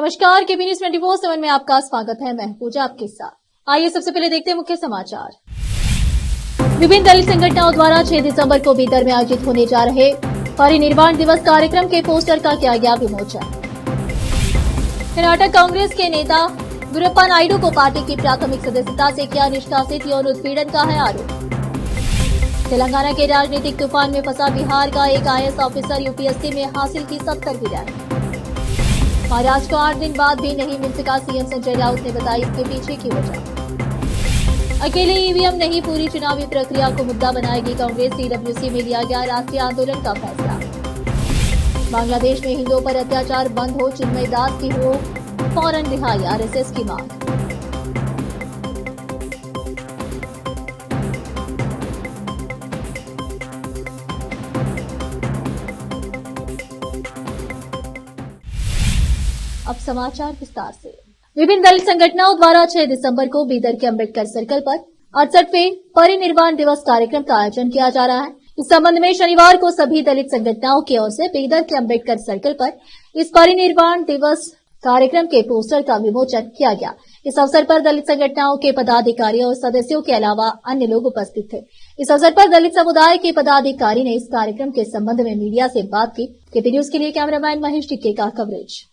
नमस्कार, केबी न्यूज 24/7 में आपका स्वागत है। मैं पूजा आपके साथ। आइए सबसे पहले देखते हैं मुख्य समाचार। विभिन्न दलित संगठनों द्वारा 6 दिसंबर को बीदर में आयोजित होने जा रहे परिनिर्वाण दिवस कार्यक्रम के पोस्टर का किया गया विमोचन। कर्नाटक कांग्रेस के नेता गुरप्पा नायडू को पार्टी की प्राथमिक सदस्यता से किया निष्कासित, यौन उत्पीड़न का है आरोप। तेलंगाना के राजनीतिक तूफान में फंसा बिहार का एक आईएएस ऑफिसर, यूपीएससी में हासिल की 70वीं रैंक। महाराष्ट्र को 8 दिन बाद भी नहीं मिल सका, सीएम संजय राउत ने बताई इसके पीछे की वजह। अकेले ईवीएम नहीं, पूरी चुनावी प्रक्रिया को मुद्दा बनाएगी कांग्रेस, सीडब्ल्यूसी में लिया गया राष्ट्रीय आंदोलन का फैसला। बांग्लादेश में हिंदुओं पर अत्याचार बंद हो, चिन्मय दास की हो फौरन रिहाई, आरएसएस की मांग। अब समाचार विस्तार से। विभिन्न दलित संगठनों द्वारा 6 दिसंबर को बीदर के अम्बेडकर सर्कल पर 68वें परिनिर्वाण दिवस कार्यक्रम का आयोजन किया जा रहा है। इस संबंध में शनिवार को सभी दलित संगठनों की ओर से बीदर के अम्बेडकर सर्कल पर इस परिनिर्वाण दिवस कार्यक्रम के पोस्टर का विमोचन किया गया। इस अवसर पर दलित संगठनों के पदाधिकारियों और सदस्यों के अलावा अन्य लोग उपस्थित थे। इस अवसर पर दलित समुदाय के पदाधिकारी ने इस कार्यक्रम के संबंध में मीडिया से बात की। केपी न्यूज के लिए कैमरामैन महेश टिक्के का कवरेज।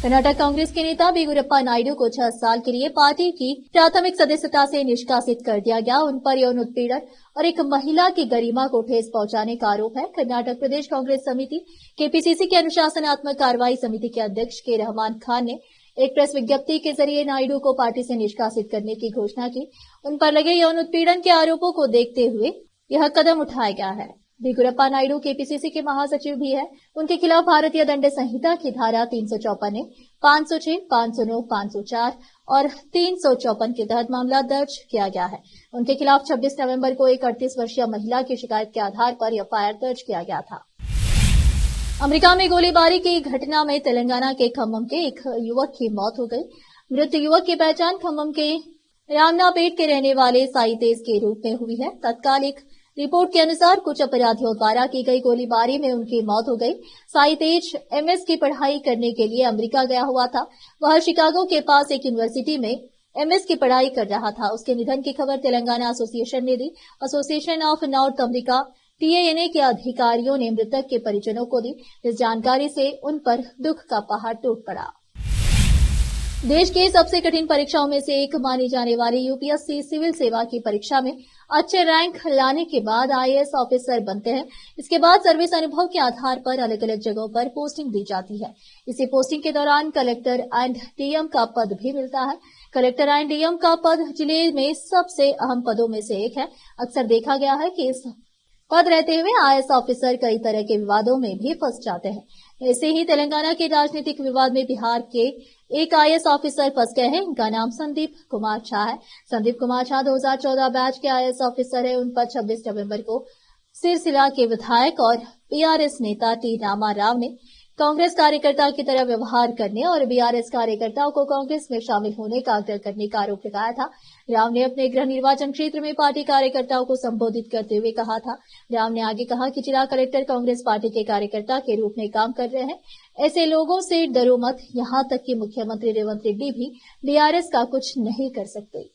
कर्नाटक कांग्रेस के नेता बी गुरप्पा नायडू को 6 साल के लिए पार्टी की प्राथमिक सदस्यता से निष्कासित कर दिया गया। उन पर यौन उत्पीड़न और एक महिला की गरिमा को ठेस पहुंचाने का आरोप है। कर्नाटक प्रदेश कांग्रेस समिति केपीसीसी की अनुशासनात्मक कार्रवाई समिति के अध्यक्ष के रहमान खान ने एक प्रेस विज्ञप्ति के जरिए नायडू को पार्टी से निष्कासित करने की घोषणा की। उन पर लगे यौन उत्पीड़न के आरोपों को देखते हुए यह कदम उठाया गया है। बी गुरप्पा नायडू केपीसीसी के महासचिव भी है। उनके खिलाफ भारतीय दंड संहिता की धारा 354, 506, 509, 504 और 354 के तहत मामला दर्ज किया गया है। उनके खिलाफ 26 नवंबर को एक 38 वर्षीय महिला की शिकायत के आधार पर एफआईआर दर्ज किया गया था। अमेरिका में गोलीबारी की घटना में तेलंगाना के खम्मम के एक युवक की मौत हो गई। मृत युवक की पहचान खम्मम के रामनापेट के रहने वाले साई तेज के रूप में हुई है। तत्कालिक रिपोर्ट के अनुसार कुछ अपराधियों द्वारा की गई गोलीबारी में उनकी मौत हो गई। साई तेज एमएस की पढ़ाई करने के लिए अमेरिका गया हुआ था। वह शिकागो के पास एक यूनिवर्सिटी में एमएस की पढ़ाई कर रहा था। उसके निधन की खबर तेलंगाना एसोसिएशन ने दी। एसोसिएशन ऑफ नॉर्थ अमेरिका टीएएनए के अधिकारियों ने मृतक के परिजनों को दी। इस जानकारी से उन पर दुख का पहाड़ टूट पड़ा। देश के सबसे कठिन परीक्षाओं में से एक मानी जाने वाली यूपीएससी सिविल सेवा की परीक्षा में अच्छे रैंक लाने के बाद आईएएस ऑफिसर बनते हैं। इसके बाद सर्विस अनुभव के आधार पर अलग अलग जगहों पर पोस्टिंग दी जाती है। इसी पोस्टिंग के दौरान कलेक्टर एंड डीएम का पद भी मिलता है। कलेक्टर एंड डीएम का पद जिले में सबसे अहम पदों में से एक है। अक्सर देखा गया है कि इस पद रहते हुए आईएएस ऑफिसर कई तरह के विवादों में भी फंस जाते हैं। ऐसे ही तेलंगाना के राजनीतिक विवाद में बिहार के एक आईएएस ऑफिसर फंस गए हैं। इनका नाम संदीप कुमार झा है। संदीप कुमार झा 2014 बैच के आईएएस ऑफिसर है। उन पर 26 नवंबर को सिरसिला के विधायक और बीआरएस नेता टी रामा राव ने कांग्रेस कार्यकर्ता की तरह व्यवहार करने और बीआरएस कार्यकर्ताओं को कांग्रेस में शामिल होने का आग्रह करने का आरोप लगाया था। राव ने अपने गृह निर्वाचन क्षेत्र में पार्टी कार्यकर्ताओं को संबोधित करते हुए कहा था। राव ने आगे कहा कि जिला कलेक्टर कांग्रेस पार्टी के कार्यकर्ता के रूप में काम कर रहे हैं। ऐसे लोगों से डरो मत। यहां तक कि मुख्यमंत्री रेवंत रेड्डी भी बीआरएस का कुछ नहीं कर सकते।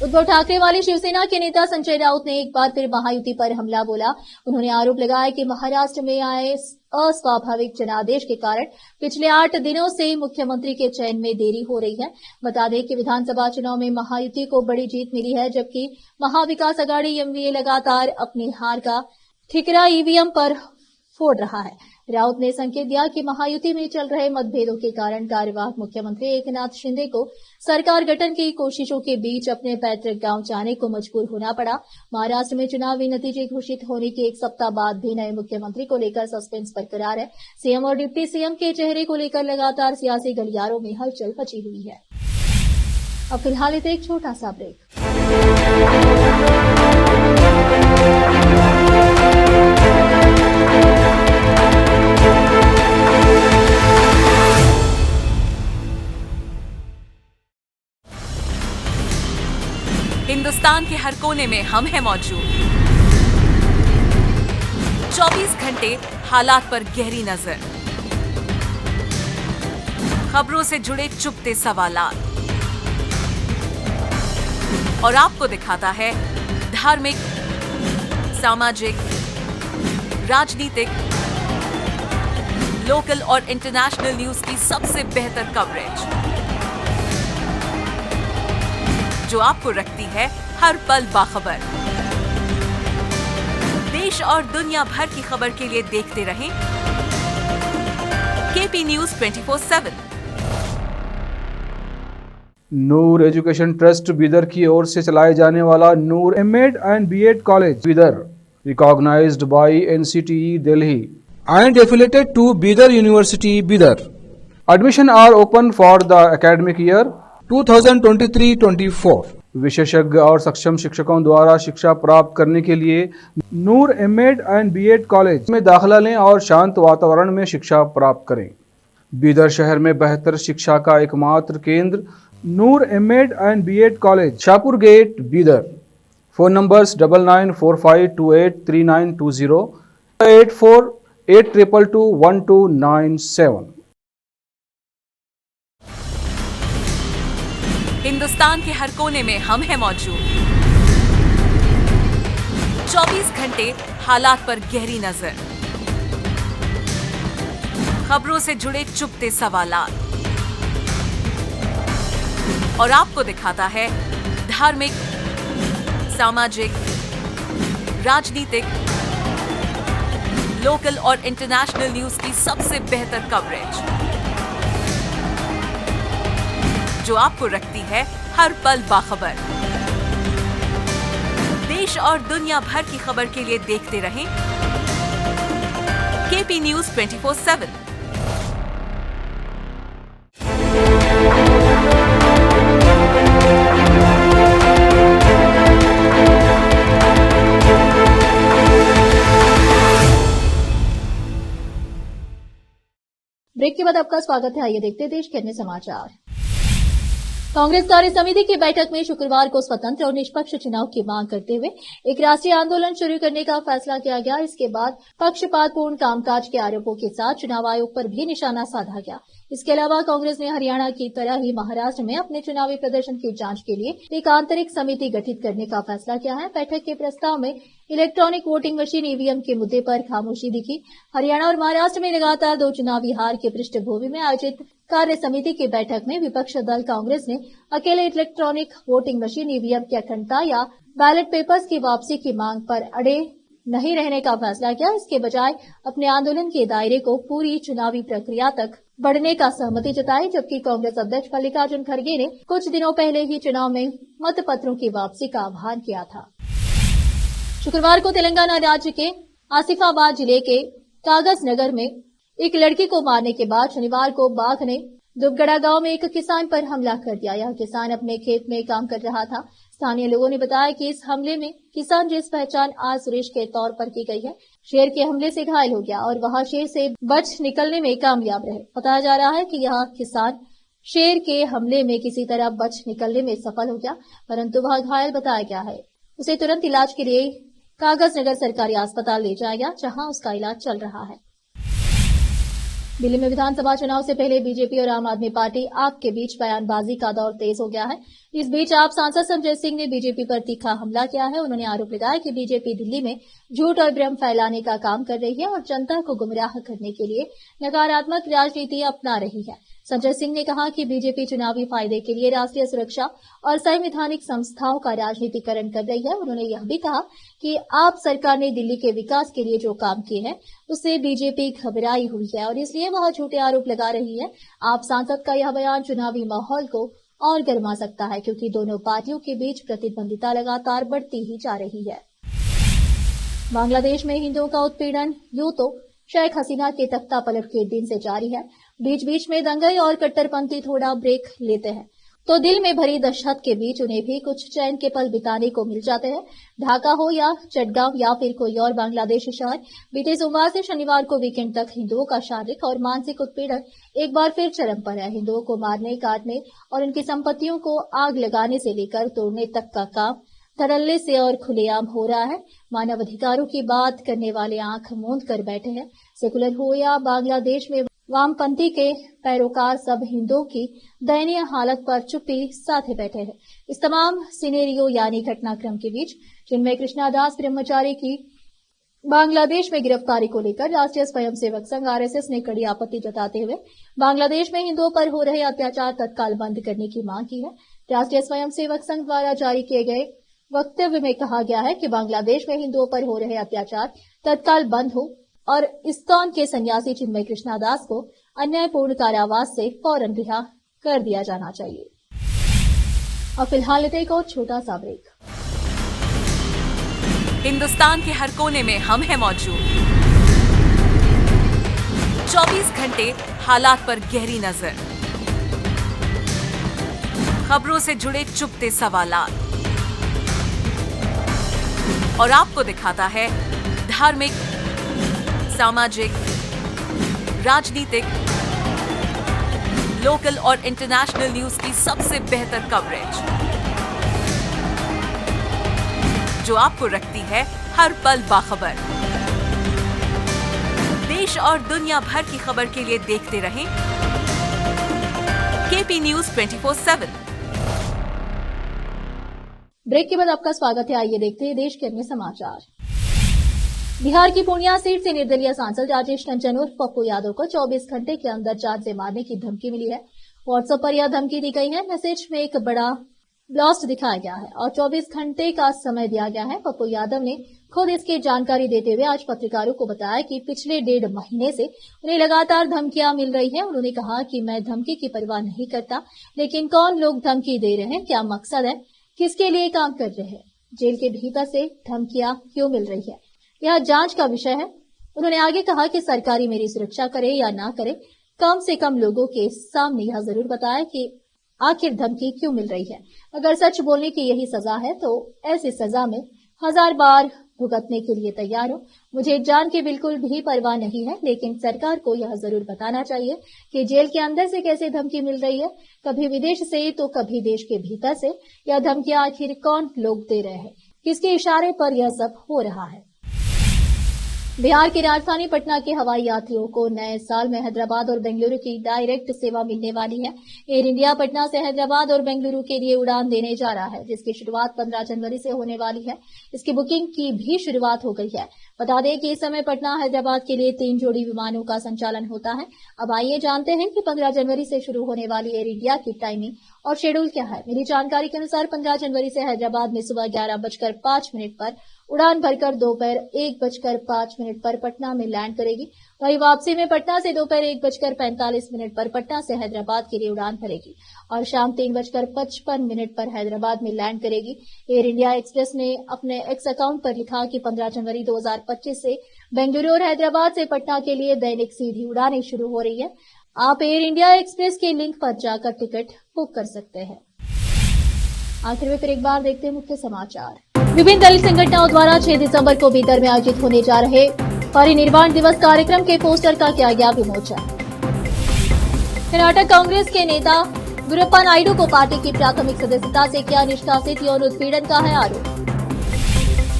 उद्धव ठाकरे वाली शिवसेना के नेता संजय राउत ने एक बार फिर महायुति पर हमला बोला। उन्होंने आरोप लगाया कि महाराष्ट्र में आए अस्वाभाविक जनादेश के कारण पिछले 8 दिनों से मुख्यमंत्री के चयन में देरी हो रही है। बता दें कि विधानसभा चुनाव में महायुति को बड़ी जीत मिली है, जबकि महाविकास अघाड़ी एमवीए लगातार अपनी हार का ठिकरा ईवीएम पर फोड़ रहा है। राउत ने संकेत दिया कि महायुति में चल रहे मतभेदों के कारण कार्यवाहक मुख्यमंत्री एकनाथ शिंदे को सरकार गठन की कोशिशों के बीच अपने पैतृक गांव जाने को मजबूर होना पड़ा। महाराष्ट्र में चुनावी नतीजे घोषित होने के 1 सप्ताह बाद भी नए मुख्यमंत्री को लेकर सस्पेंस बरकरार है। सीएम और डिप्टी सीएम के चेहरे को लेकर लगातार सियासी गलियारों में हलचल मची हुई है। अब फिलहाल इसे एक छोटा सा ब्रेक। हिंदुस्तान के हर कोने में हम हैं मौजूद। 24 घंटे हालात पर गहरी नजर, खबरों से जुड़े चुपते सवालात और आपको दिखाता है धार्मिक, सामाजिक, राजनीतिक, लोकल और इंटरनेशनल न्यूज की सबसे बेहतर कवरेज जो आपको रखती है हर पल बाखबर। देश और दुनिया भर की खबर के लिए देखते रहें KP news 24/7। Noor education trust Bidar की ओर से चलाए जाने वाला Noor MEd and BEd college Bidar, recognised by NCTE Delhi and affiliated to Bidar University, Bidar. Admission are open for the academic year 2023-24. विशेषज्ञ और सक्षम शिक्षकों द्वारा शिक्षा प्राप्त करने के लिए नूर एमएड एंड बीएड कॉलेज में दाखिला लें और शांत वातावरण में शिक्षा प्राप्त करें। बीदर शहर में बेहतर शिक्षा का एकमात्र केंद्र Noor MEd and BEd college, Shahpur gate, Bidar. Phone numbers 9945283920, 8482221297। Hindustan के हर कोने में हम हैं मौजूद। 24 घंटे हालात पर गहरी नजर, खबरों से जुड़े चुपते सवालात और आपको दिखाता है धार्मिक, सामाजिक, राजनीतिक, लोकल और इंटरनेशनल न्यूज की सबसे बेहतर कवरेज जो आपको रखती है हर पल बाखबर। देश और दुनिया भर की खबर के लिए देखते रहें केपी न्यूज 24/7। ब्रेक के बाद आपका स्वागत है। आइए देखते हैं देश के अन्य समाचार। कांग्रेस कार्य समिति की बैठक में शुक्रवार को स्वतंत्र और निष्पक्ष चुनाव की मांग करते हुए एक राष्ट्रीय आंदोलन शुरू करने का फैसला किया गया। इसके बाद पक्षपातपूर्ण कामकाज के आरोपों के साथ चुनाव आयोग पर भी निशाना साधा गया। इसके अलावा कांग्रेस ने हरियाणा की तरह ही महाराष्ट्र में अपने चुनावी प्रदर्शन की जांच के लिए एक आंतरिक समिति गठित करने का फैसला किया है। बैठक के प्रस्ताव में इलेक्ट्रॉनिक वोटिंग मशीन ईवीएम के मुद्दे पर खामोशी दिखी। हरियाणा और महाराष्ट्र में लगातार 2 चुनावी हार की पृष्ठभूमि में आयोजित कार्य समिति की बैठक में विपक्ष दल कांग्रेस ने अकेले इलेक्ट्रॉनिक वोटिंग मशीन ईवीएम की अखंडता या बैलेट पेपर्स की वापसी की मांग पर अड़े नहीं रहने का फैसला किया। इसके बजाय अपने आंदोलन के दायरे को पूरी चुनावी प्रक्रिया तक बढ़ने का सहमति जताई। जबकि कांग्रेस अध्यक्ष मल्लिकार्जुन खड़गे ने कुछ दिनों पहले ही चुनाव में मतपत्रों की वापसी का आह्वान किया था। शुक्रवार को तेलंगाना राज्य के आसिफाबाद जिले के कागज नगर में एक लड़की को मारने के बाद शनिवार को बाघ ने दुबगड़ा गांव में एक किसान पर हमला कर दिया। यह किसान अपने खेत में काम कर रहा था। स्थानीय लोगों ने बताया कि इस हमले में किसान जिस पहचान आर सुरेश के तौर पर की गई है, शेर के हमले से घायल हो गया और वह शेर से बच निकलने में कामयाब रहे। बताया जा रहा है कि यह किसान शेर के हमले में किसी तरह बच निकलने में सफल हो गया, परंतु वह घायल बताया गया है। उसे तुरंत इलाज के लिए कागज नगर सरकारी अस्पताल ले जाया गया, जहां उसका इलाज चल रहा है। दिल्ली में विधानसभा चुनाव से पहले बीजेपी और आम आदमी पार्टी आप के बीच बयानबाजी का दौर तेज हो गया है। इस बीच आप सांसद संजय सिंह ने बीजेपी पर तीखा हमला किया है। उन्होंने आरोप लगाया कि बीजेपी दिल्ली में झूठ और भ्रम फैलाने का काम कर रही है और जनता को गुमराह करने के लिए नकारात्मक राजनीति अपना रही है। संजय सिंह ने कहा कि बीजेपी चुनावी फायदे के लिए राष्ट्रीय सुरक्षा और संवैधानिक संस्थाओं का राजनीतिकरण कर रही है। उन्होंने यह भी कहा कि आप सरकार ने दिल्ली के विकास के लिए जो काम किए हैं उससे बीजेपी घबराई हुई है और इसलिए वह झूठे आरोप लगा रही है। आप सांसद का यह बयान चुनावी माहौल को और गर्मा सकता है, क्योंकि दोनों पार्टियों के बीच प्रतिद्वंदिता लगातार बढ़ती ही जा रही है। बांग्लादेश में हिंदुओं का उत्पीड़न यूं तो शेख हसीना के तख्ता पलट के दिन से जारी है। बीच बीच में दंगई और कट्टरपंथी थोड़ा ब्रेक लेते हैं तो दिल में भरी दहशत के बीच उन्हें भी कुछ चैन के पल बिताने को मिल जाते हैं। ढाका हो या चटगांव या फिर कोई और बांग्लादेशी शहर, बीते सोमवार से शनिवार को वीकेंड तक हिंदुओं का शारीरिक और मानसिक उत्पीड़न एक बार फिर चरम पर है। हिंदुओं को मारने, काटने और उनकी संपत्तियों को आग लगाने से लेकर तोड़ने तक का काम धड़ल्ले से और खुलेआम हो रहा है। मानव अधिकारों की बात करने वाले आंख मूंद कर बैठे हैं। सेकुलर हो या बांग्लादेश में वामपंथी के पैरोकार सब हिंदुओं की दयनीय हालत पर चुप्पी साधे बैठे हैं। इस तमाम सिनेरियो यानी घटनाक्रम के बीच चिन्मय कृष्णा दास ब्रह्मचारी की बांग्लादेश में गिरफ्तारी को लेकर राष्ट्रीय स्वयंसेवक संघ आरएसएस ने कड़ी आपत्ति जताते हुए बांग्लादेश में हिंदुओं पर हो रहे अत्याचार तत्काल बंद करने की मांग की है। राष्ट्रीय स्वयंसेवक संघ द्वारा जारी किए गए वक्तव्य में कहा गया है कि बांग्लादेश में हिंदुओं पर हो रहे अत्याचार तत्काल बंद हो और इस्कॉन के सन्यासी चिन्मय कृष्णा दास को अन्यायपूर्ण कारावास से फौरन रिहा कर दिया जाना चाहिए। और फिलहाल लेते एक और छोटा सा ब्रेक। हिंदुस्तान के हर कोने में हम हैं मौजूद। 24 घंटे हालात पर गहरी नजर, खबरों से जुड़े चुपते सवालात और आपको दिखाता है धार्मिक, सामाजिक, राजनीतिक, लोकल और इंटरनेशनल न्यूज की सबसे बेहतर कवरेज जो आपको रखती है हर पल बाखबर। देश और दुनिया भर की खबर के लिए देखते रहें केपी न्यूज 24/7। ब्रेक के बाद आपका स्वागत है। आइए देखते हैं देश के अन्य समाचार। बिहार की पूर्णिया सीट से निर्दलीय सांसद राजेश टंडन उर्फ पप्पू यादव को 24 घंटे के अंदर जान से मारने की धमकी मिली है। व्हाट्सएप पर यह धमकी दी गई है। मैसेज में एक बड़ा ब्लास्ट दिखाया गया है और 24 घंटे का समय दिया गया है। पप्पू यादव ने खुद इसकी जानकारी देते हुए आज पत्रकारों को बताया कि पिछले 1.5 महीने से उन्हें लगातार धमकियां मिल रही है। उन्होंने कहा कि मैं धमकी की परवाह नहीं करता, लेकिन कौन लोग धमकी दे रहे हैं, क्या मकसद है, किसके लिए काम कर रहे हैं, जेल के भीतर से धमकियां क्यों मिल रही है, यह जांच का विषय है। उन्होंने आगे कहा कि सरकारी मेरी सुरक्षा करे या ना करे, कम से कम लोगों के सामने यह जरूर बताया कि आखिर धमकी क्यों मिल रही है। अगर सच बोलने की यही सजा है तो ऐसी सजा में 1000 बार भुगतने के लिए तैयार हूं। मुझे जान की बिल्कुल भी परवाह नहीं है, लेकिन सरकार को यह जरूर बताना चाहिए कि जेल के अंदर से कैसे धमकी मिल रही है, कभी विदेश से तो कभी देश के भीतर से। यह धमकियां आखिर कौन लोग दे रहे हैं, किसके इशारे पर यह सब हो रहा है। बिहार की राजधानी पटना के हवाई यात्रियों को नए साल में हैदराबाद और बेंगलुरु की डायरेक्ट सेवा मिलने वाली है। एयर इंडिया पटना से हैदराबाद और बेंगलुरु के लिए उड़ान देने जा रहा है, जिसकी शुरुआत 15 जनवरी से होने वाली है। इसकी बुकिंग की भी शुरुआत हो गई है। बता दें कि इस समय पटना हैदराबाद के लिए 3 जोड़ी विमानों का संचालन होता है। अब आइए जानते हैं कि 15 जनवरी से शुरू होने वाली एयर इंडिया की टाइमिंग और शेड्यूल क्या है। मिली जानकारी के अनुसार 15 जनवरी से हैदराबाद में सुबह 11:05 पर उड़ान भरकर दोपहर 1:05 पर पटना में लैंड करेगी। वहीं वापसी में पटना से दोपहर 1:45 पर पटना से हैदराबाद के लिए उड़ान भरेगी और शाम 3:55 पर हैदराबाद में लैंड करेगी। एयर इंडिया एक्सप्रेस ने अपने एक्स अकाउंट पर लिखा कि 15 जनवरी 2025 से बेंगलुरु और हैदराबाद से पटना के लिए दैनिक सीधी उड़ानें शुरू हो रही है। आप एयर इंडिया एक्सप्रेस के लिंक पर जाकर टिकट बुक कर सकते हैं। आखिर में फिर एक बार देखते हैं मुख्य समाचार। विभिन्न दलित संगठनों द्वारा 6 दिसंबर को बीदर में आयोजित होने जा रहे परिनिर्वाण दिवस कार्यक्रम के पोस्टर का किया गया विमोचन। कर्नाटक कांग्रेस के नेता गुरुप्पा नायडू को पार्टी की प्राथमिक सदस्यता से किया निष्कासित, यौन उत्पीड़न का है आरोप।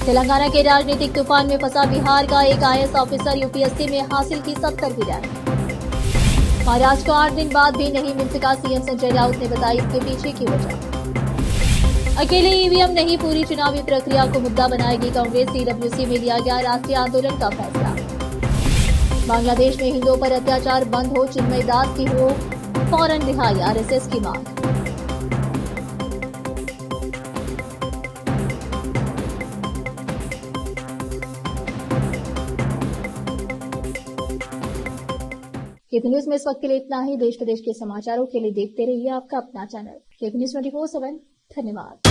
तेलंगाना के राजनीतिक तूफान में फंसा बिहार का एक आईएएस ऑफिसर, यूपीएससी में हासिल की 70वीं रैंक। महाराष्ट्र को 8 दिन बाद भी नहीं मिल सका, सीएम संजय राउत ने बताई इसके पीछे की वजह। अकेले ईवीएम नहीं, पूरी चुनावी प्रक्रिया को मुद्दा बनाएगी कांग्रेस, सीडब्ल्यूसी में लिया गया राष्ट्रीय आंदोलन का फैसला। बांग्लादेश में हिंदुओं पर अत्याचार बंद हो, चिन्मय दास की हो फौरन रिहाई, आरएसएस की मांग। केपी न्यूज में इस वक्त के लिए इतना ही। देश प्रदेश के समाचारों के लिए देखते रहिए आपका अपना चैनल केपी न्यूज 24/7। धन्यवाद।